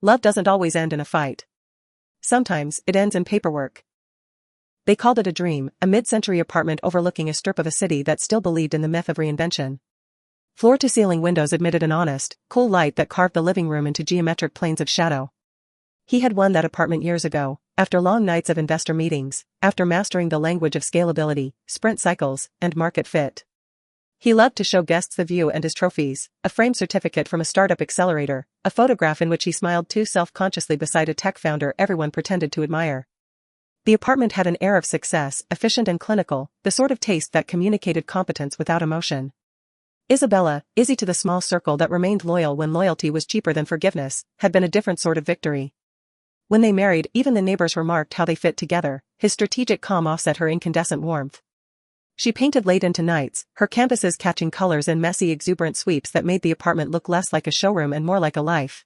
Love doesn't always end in a fight. Sometimes, it ends in paperwork. They called it a dream, a mid-century apartment overlooking a strip of a city that still believed in the myth of reinvention. Floor-to-ceiling windows admitted an honest, cool light that carved the living room into geometric planes of shadow. He had won that apartment years ago, after long nights of investor meetings, after mastering the language of scalability, sprint cycles, and market fit. He loved to show guests the view and his trophies, a framed certificate from a startup accelerator, a photograph in which he smiled too self-consciously beside a tech founder everyone pretended to admire. The apartment had an air of success, efficient and clinical, the sort of taste that communicated competence without emotion. Isabella, Izzy to the small circle that remained loyal when loyalty was cheaper than forgiveness, had been a different sort of victory. When they married, even the neighbors remarked how they fit together, his strategic calm offset her incandescent warmth. She painted late into nights, her canvases catching colors in messy exuberant sweeps that made the apartment look less like a showroom and more like a life.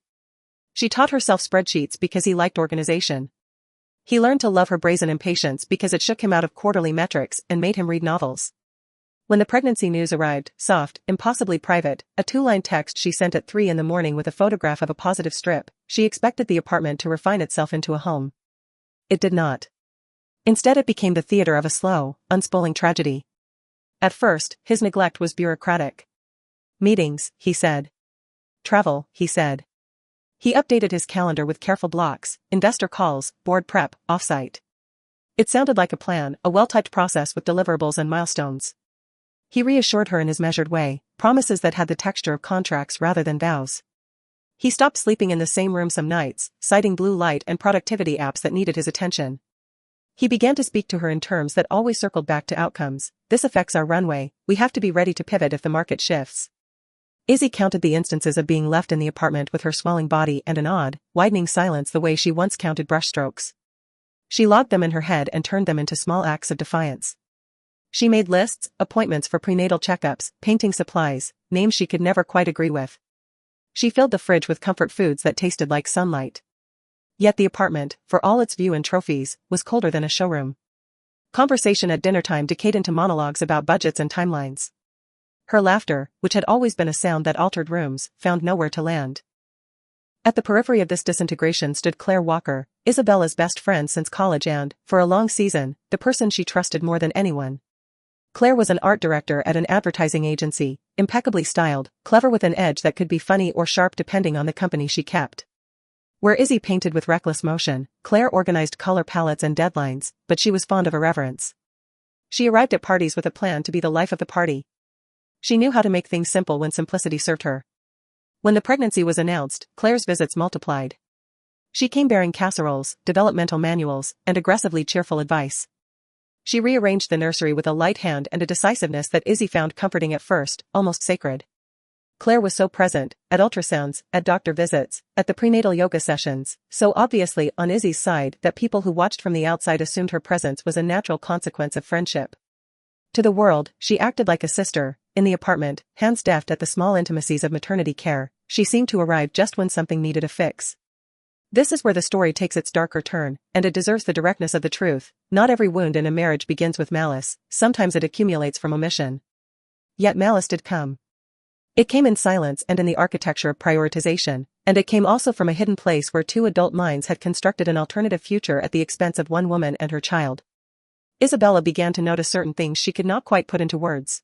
She taught herself spreadsheets because he liked organization. He learned to love her brazen impatience because it shook him out of quarterly metrics and made him read novels. When the pregnancy news arrived, soft, impossibly private, a 2-line text she sent at 3 a.m. with a photograph of a positive strip, she expected the apartment to refine itself into a home. It did not. Instead it became the theater of a slow, unspooling tragedy. At first, his neglect was bureaucratic. Meetings, he said. Travel, he said. He updated his calendar with careful blocks, investor calls, board prep, offsite. It sounded like a plan, a well-typed process with deliverables and milestones. He reassured her in his measured way, promises that had the texture of contracts rather than vows. He stopped sleeping in the same room some nights, citing blue light and productivity apps that needed his attention. He began to speak to her in terms that always circled back to outcomes. This affects our runway, we have to be ready to pivot if the market shifts. Izzy counted the instances of being left in the apartment with her swelling body and an odd, widening silence the way she once counted brushstrokes. She logged them in her head and turned them into small acts of defiance. She made lists, appointments for prenatal checkups, painting supplies, names she could never quite agree with. She filled the fridge with comfort foods that tasted like sunlight. Yet the apartment, for all its view and trophies, was colder than a showroom. Conversation at dinnertime decayed into monologues about budgets and timelines. Her laughter, which had always been a sound that altered rooms, found nowhere to land. At the periphery of this disintegration stood Claire Walker, Isabella's best friend since college and, for a long season, the person she trusted more than anyone. Claire was an art director at an advertising agency, impeccably styled, clever with an edge that could be funny or sharp depending on the company she kept. Where Izzy painted with reckless motion, Claire organized color palettes and deadlines, but she was fond of irreverence. She arrived at parties with a plan to be the life of the party. She knew how to make things simple when simplicity served her. When the pregnancy was announced, Claire's visits multiplied. She came bearing casseroles, developmental manuals, and aggressively cheerful advice. She rearranged the nursery with a light hand and a decisiveness that Izzy found comforting at first, almost sacred. Claire was so present, at ultrasounds, at doctor visits, at the prenatal yoga sessions, so obviously on Izzy's side that people who watched from the outside assumed her presence was a natural consequence of friendship. To the world, she acted like a sister. In the apartment, hands deft at the small intimacies of maternity care, she seemed to arrive just when something needed a fix. This is where the story takes its darker turn, and it deserves the directness of the truth. Not every wound in a marriage begins with malice, sometimes it accumulates from omission. Yet malice did come. It came in silence and in the architecture of prioritization, and it came also from a hidden place where 2 adult minds had constructed an alternative future at the expense of one woman and her child. Isabella began to notice certain things she could not quite put into words.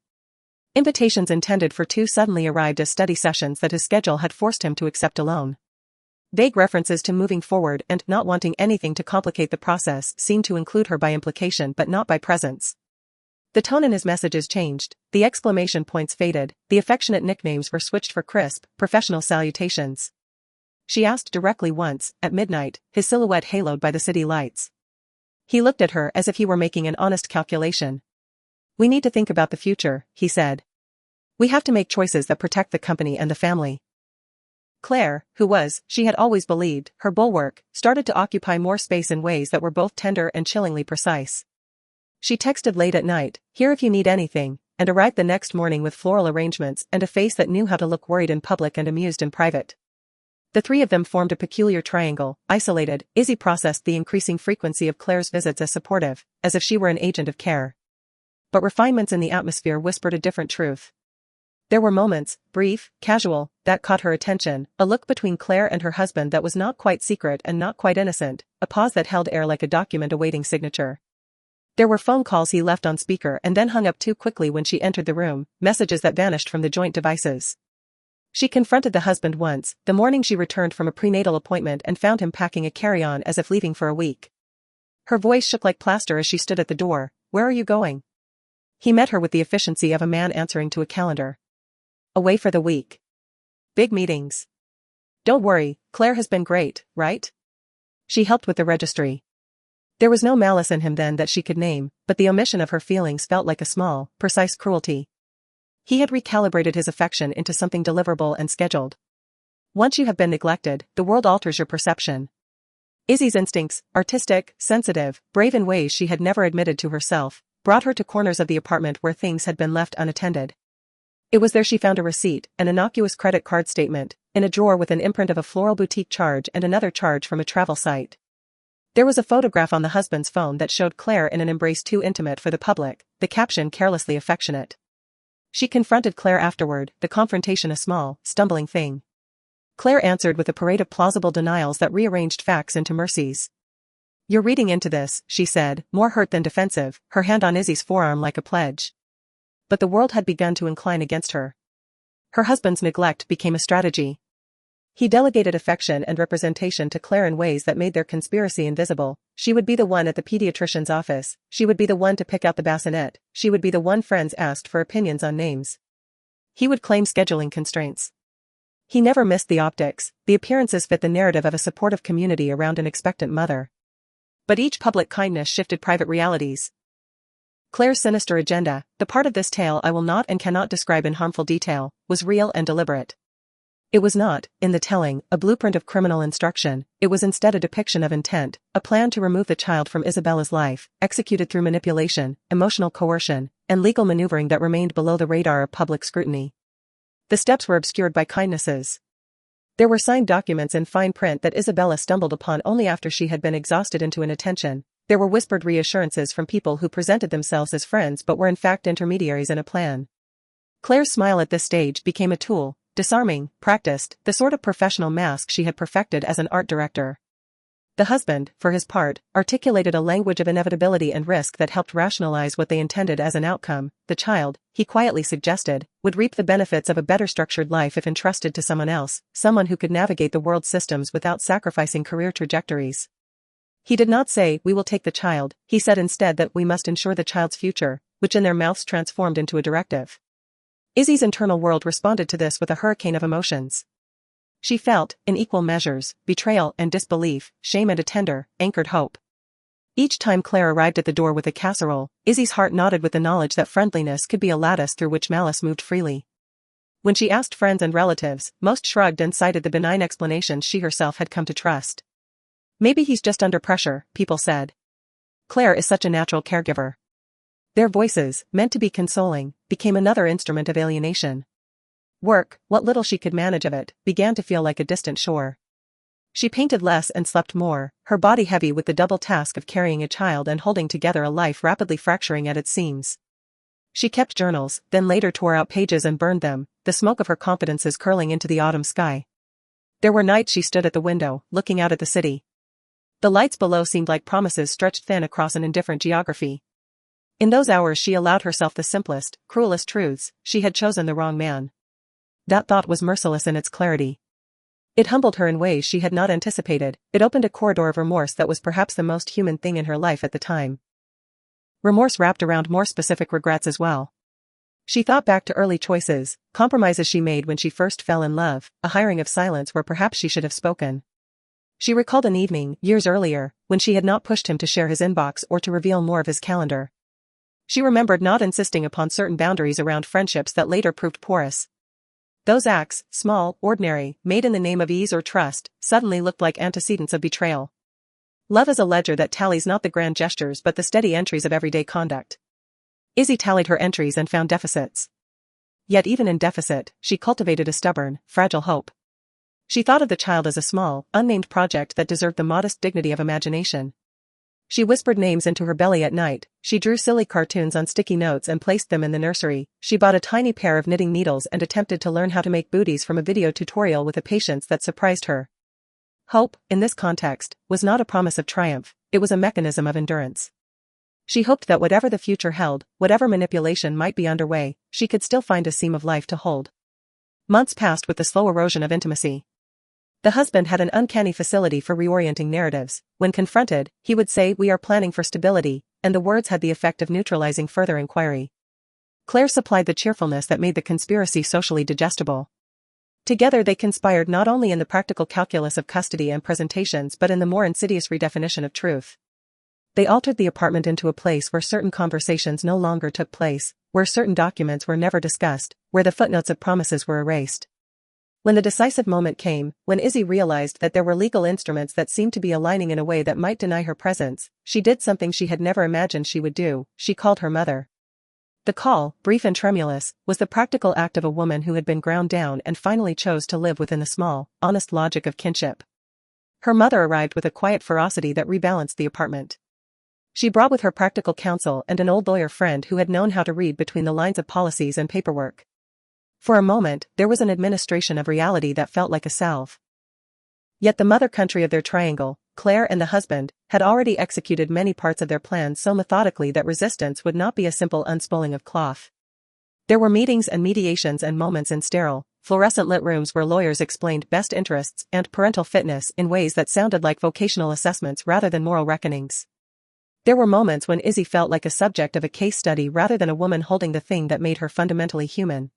Invitations intended for 2 suddenly arrived as study sessions that his schedule had forced him to accept alone. Vague references to moving forward and not wanting anything to complicate the process seemed to include her by implication but not by presence. The tone in his messages changed, the exclamation points faded, the affectionate nicknames were switched for crisp, professional salutations. She asked directly once, at midnight, his silhouette haloed by the city lights. He looked at her as if he were making an honest calculation. "We need to think about the future," he said. "We have to make choices that protect the company and the family." Claire, who was, she had always believed, her bulwark, started to occupy more space in ways that were both tender and chillingly precise. She texted late at night, "Here if you need anything," and arrived the next morning with floral arrangements and a face that knew how to look worried in public and amused in private. The 3 of them formed a peculiar triangle, isolated. Izzy processed the increasing frequency of Claire's visits as supportive, as if she were an agent of care. But refinements in the atmosphere whispered a different truth. There were moments, brief, casual, that caught her attention, a look between Claire and her husband that was not quite secret and not quite innocent, a pause that held air like a document awaiting signature. There were phone calls he left on speaker and then hung up too quickly when she entered the room, messages that vanished from the joint devices. She confronted the husband once, the morning she returned from a prenatal appointment and found him packing a carry-on as if leaving for a week. Her voice shook like plaster as she stood at the door. "Where are you going?" He met her with the efficiency of a man answering to a calendar. "Away for the week. Big meetings." "Don't worry, Claire has been great, right?" She helped with the registry. There was no malice in him then that she could name, but the omission of her feelings felt like a small, precise cruelty. He had recalibrated his affection into something deliverable and scheduled. Once you have been neglected, the world alters your perception. Izzy's instincts, artistic, sensitive, brave in ways she had never admitted to herself, brought her to corners of the apartment where things had been left unattended. It was there she found a receipt, an innocuous credit card statement, in a drawer with an imprint of a floral boutique charge and another charge from a travel site. There was a photograph on the husband's phone that showed Claire in an embrace too intimate for the public, the caption carelessly affectionate. She confronted Claire afterward, the confrontation a small, stumbling thing. Claire answered with a parade of plausible denials that rearranged facts into mercies. "You're reading into this," she said, more hurt than defensive, her hand on Izzy's forearm like a pledge. But the world had begun to incline against her. Her husband's neglect became a strategy. He delegated affection and representation to Claire in ways that made their conspiracy invisible. She would be the one at the pediatrician's office, she would be the one to pick out the bassinet, she would be the one friends asked for opinions on names. He would claim scheduling constraints. He never missed the optics, the appearances fit the narrative of a supportive community around an expectant mother. But each public kindness shifted private realities. Claire's sinister agenda, the part of this tale I will not and cannot describe in harmful detail, was real and deliberate. It was not, in the telling, a blueprint of criminal instruction, it was instead a depiction of intent, a plan to remove the child from Isabella's life, executed through manipulation, emotional coercion, and legal maneuvering that remained below the radar of public scrutiny. The steps were obscured by kindnesses. There were signed documents in fine print that Isabella stumbled upon only after she had been exhausted into inattention. There were whispered reassurances from people who presented themselves as friends but were in fact intermediaries in a plan. Claire's smile at this stage became a tool, disarming, practiced, the sort of professional mask she had perfected as an art director. The husband, for his part, articulated a language of inevitability and risk that helped rationalize what they intended as an outcome. The child, he quietly suggested, would reap the benefits of a better structured life if entrusted to someone else, someone who could navigate the world's systems without sacrificing career trajectories. He did not say, "We will take the child," he said instead that we must ensure the child's future, which in their mouths transformed into a directive. Izzy's internal world responded to this with a hurricane of emotions. She felt, in equal measures, betrayal and disbelief, shame and a tender, anchored hope. Each time Claire arrived at the door with a casserole, Izzy's heart nodded with the knowledge that friendliness could be a lattice through which malice moved freely. When she asked friends and relatives, most shrugged and cited the benign explanations she herself had come to trust. "Maybe he's just under pressure," people said. "Claire is such a natural caregiver." Their voices, meant to be consoling, became another instrument of alienation. Work, what little she could manage of it, began to feel like a distant shore. She painted less and slept more, her body heavy with the double task of carrying a child and holding together a life rapidly fracturing at its seams. She kept journals, then later tore out pages and burned them, the smoke of her confidences curling into the autumn sky. There were nights she stood at the window, looking out at the city. The lights below seemed like promises stretched thin across an indifferent geography. In those hours she allowed herself the simplest, cruelest truths: she had chosen the wrong man. That thought was merciless in its clarity. It humbled her in ways she had not anticipated, it opened a corridor of remorse that was perhaps the most human thing in her life at the time. Remorse wrapped around more specific regrets as well. She thought back to early choices, compromises she made when she first fell in love, a hiring of silence where perhaps she should have spoken. She recalled an evening, years earlier, when she had not pushed him to share his inbox or to reveal more of his calendar. She remembered not insisting upon certain boundaries around friendships that later proved porous. Those acts, small, ordinary, made in the name of ease or trust, suddenly looked like antecedents of betrayal. Love is a ledger that tallies not the grand gestures but the steady entries of everyday conduct. Izzy tallied her entries and found deficits. Yet even in deficit, she cultivated a stubborn, fragile hope. She thought of the child as a small, unnamed project that deserved the modest dignity of imagination. She whispered names into her belly at night, she drew silly cartoons on sticky notes and placed them in the nursery, she bought a tiny pair of knitting needles and attempted to learn how to make booties from a video tutorial with a patience that surprised her. Hope, in this context, was not a promise of triumph, it was a mechanism of endurance. She hoped that whatever the future held, whatever manipulation might be underway, she could still find a seam of life to hold. Months passed with the slow erosion of intimacy. The husband had an uncanny facility for reorienting narratives. When confronted, he would say, "We are planning for stability," and the words had the effect of neutralizing further inquiry. Claire supplied the cheerfulness that made the conspiracy socially digestible. Together they conspired not only in the practical calculus of custody and presentations but in the more insidious redefinition of truth. They altered the apartment into a place where certain conversations no longer took place, where certain documents were never discussed, where the footnotes of promises were erased. When the decisive moment came, when Izzy realized that there were legal instruments that seemed to be aligning in a way that might deny her presence, she did something she had never imagined she would do, she called her mother. The call, brief and tremulous, was the practical act of a woman who had been ground down and finally chose to live within the small, honest logic of kinship. Her mother arrived with a quiet ferocity that rebalanced the apartment. She brought with her practical counsel and an old lawyer friend who had known how to read between the lines of policies and paperwork. For a moment, there was an administration of reality that felt like a salve. Yet the mother country of their triangle, Claire and the husband, had already executed many parts of their plans so methodically that resistance would not be a simple unspooling of cloth. There were meetings and mediations and moments in sterile, fluorescent-lit rooms where lawyers explained best interests and parental fitness in ways that sounded like vocational assessments rather than moral reckonings. There were moments when Izzy felt like a subject of a case study rather than a woman holding the thing that made her fundamentally human.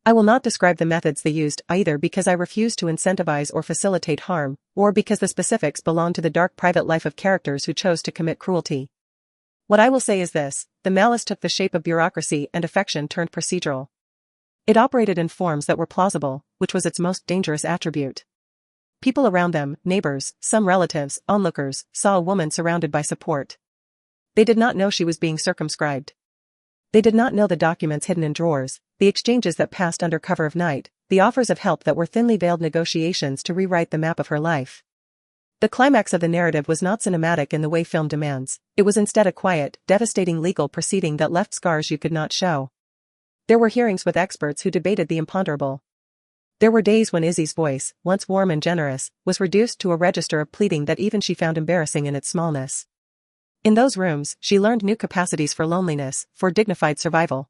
I will not describe the methods they used either because I refuse to incentivize or facilitate harm, or because the specifics belong to the dark private life of characters who chose to commit cruelty. What I will say is this: the malice took the shape of bureaucracy and affection turned procedural. It operated in forms that were plausible, which was its most dangerous attribute. People around them, neighbors, some relatives, onlookers, saw a woman surrounded by support. They did not know she was being circumscribed. They did not know the documents hidden in drawers, the exchanges that passed under cover of night, the offers of help that were thinly veiled negotiations to rewrite the map of her life. The climax of the narrative was not cinematic in the way film demands, it was instead a quiet, devastating legal proceeding that left scars you could not show. There were hearings with experts who debated the imponderable. There were days when Izzy's voice, once warm and generous, was reduced to a register of pleading that even she found embarrassing in its smallness. In those rooms, she learned new capacities for loneliness, for dignified survival.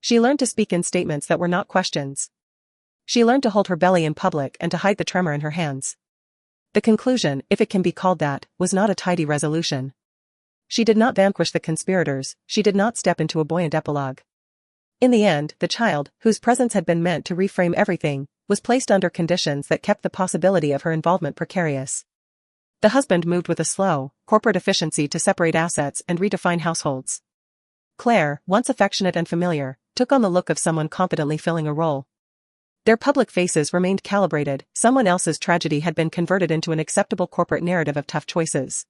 She learned to speak in statements that were not questions. She learned to hold her belly in public and to hide the tremor in her hands. The conclusion, if it can be called that, was not a tidy resolution. She did not vanquish the conspirators, she did not step into a buoyant epilogue. In the end, the child, whose presence had been meant to reframe everything, was placed under conditions that kept the possibility of her involvement precarious. The husband moved with a slow, corporate efficiency to separate assets and redefine households. Claire, once affectionate and familiar, took on the look of someone confidently filling a role. Their public faces remained calibrated, someone else's tragedy had been converted into an acceptable corporate narrative of tough choices.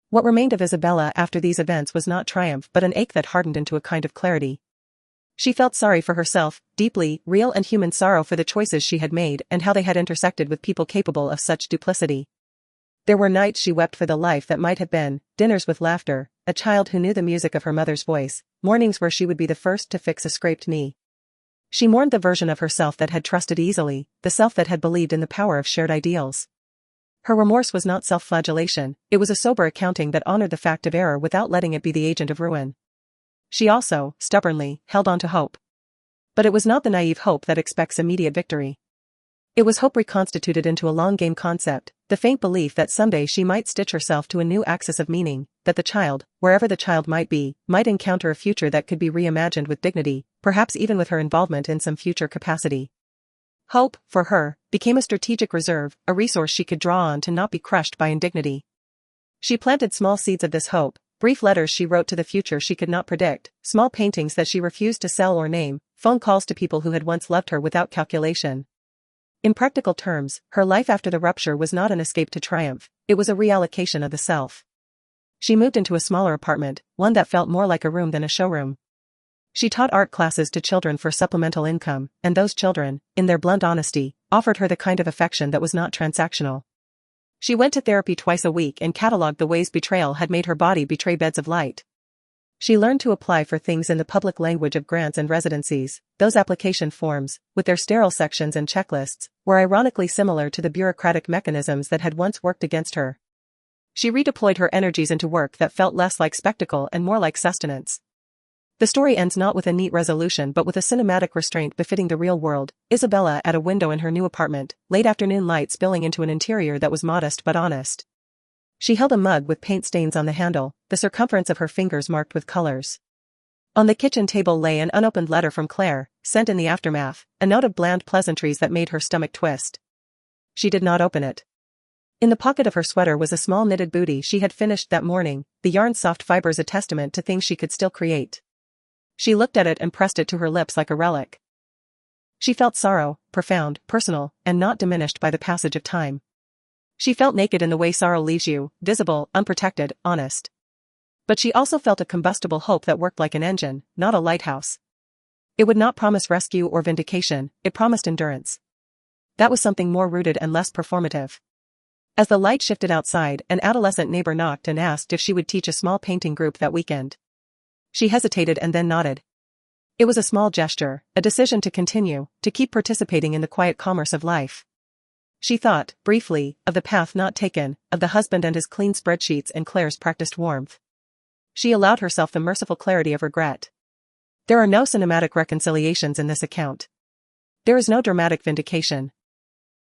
What remained of Isabella after these events was not triumph but an ache that hardened into a kind of clarity. She felt sorry for herself, deeply, real and human sorrow for the choices she had made and how they had intersected with people capable of such duplicity. There were nights she wept for the life that might have been, dinners with laughter, a child who knew the music of her mother's voice, mornings where she would be the first to fix a scraped knee. She mourned the version of herself that had trusted easily, the self that had believed in the power of shared ideals. Her remorse was not self-flagellation, it was a sober accounting that honored the fact of error without letting it be the agent of ruin. She also, stubbornly, held on to hope. But it was not the naive hope that expects immediate victory. It was hope reconstituted into a long-game concept, the faint belief that someday she might stitch herself to a new axis of meaning, that the child, wherever the child might be, might encounter a future that could be reimagined with dignity, perhaps even with her involvement in some future capacity. Hope, for her, became a strategic reserve, a resource she could draw on to not be crushed by indignity. She planted small seeds of this hope, brief letters she wrote to the future she could not predict, small paintings that she refused to sell or name, phone calls to people who had once loved her without calculation. In practical terms, her life after the rupture was not an escape to triumph, it was a reallocation of the self. She moved into a smaller apartment, one that felt more like a room than a showroom. She taught art classes to children for supplemental income, and those children, in their blunt honesty, offered her the kind of affection that was not transactional. She went to therapy twice a week and cataloged the ways betrayal had made her body betray beds of light. She learned to apply for things in the public language of grants and residencies. Those application forms, with their sterile sections and checklists, were ironically similar to the bureaucratic mechanisms that had once worked against her. She redeployed her energies into work that felt less like spectacle and more like sustenance. The story ends not with a neat resolution but with a cinematic restraint befitting the real world. Isabella at a window in her new apartment, late afternoon light spilling into an interior that was modest but honest. She held a mug with paint stains on the handle, the circumference of her fingers marked with colors. On the kitchen table lay an unopened letter from Claire, sent in the aftermath, a note of bland pleasantries that made her stomach twist. She did not open it. In the pocket of her sweater was a small knitted bootie she had finished that morning, the yarn's soft fibers a testament to things she could still create. She looked at it and pressed it to her lips like a relic. She felt sorrow, profound, personal, and not diminished by the passage of time. She felt naked in the way sorrow leaves you, visible, unprotected, honest. But she also felt a combustible hope that worked like an engine, not a lighthouse. It would not promise rescue or vindication, it promised endurance. That was something more rooted and less performative. As the light shifted outside, an adolescent neighbor knocked and asked if she would teach a small painting group that weekend. She hesitated and then nodded. It was a small gesture, a decision to continue, to keep participating in the quiet commerce of life. She thought, briefly, of the path not taken, of the husband and his clean spreadsheets and Claire's practiced warmth. She allowed herself the merciful clarity of regret. There are no cinematic reconciliations in this account. There is no dramatic vindication.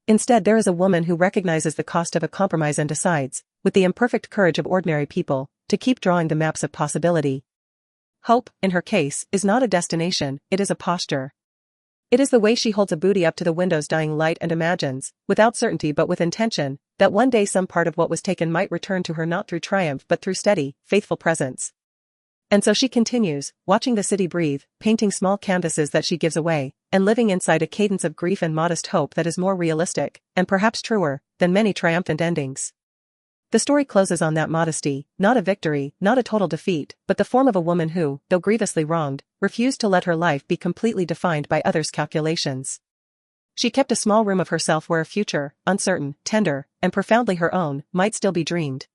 Instead, there is a woman who recognizes the cost of a compromise and decides, with the imperfect courage of ordinary people, to keep drawing the maps of possibility. Hope, in her case, is not a destination, it is a posture. It is the way she holds a booty up to the window's dying light and imagines, without certainty but with intention, that one day some part of what was taken might return to her not through triumph but through steady, faithful presence. And so she continues, watching the city breathe, painting small canvases that she gives away, and living inside a cadence of grief and modest hope that is more realistic, and perhaps truer, than many triumphant endings. The story closes on that modesty, not a victory, not a total defeat, but the form of a woman who, though grievously wronged, refused to let her life be completely defined by others' calculations. She kept a small room of herself where a future, uncertain, tender, and profoundly her own, might still be dreamed.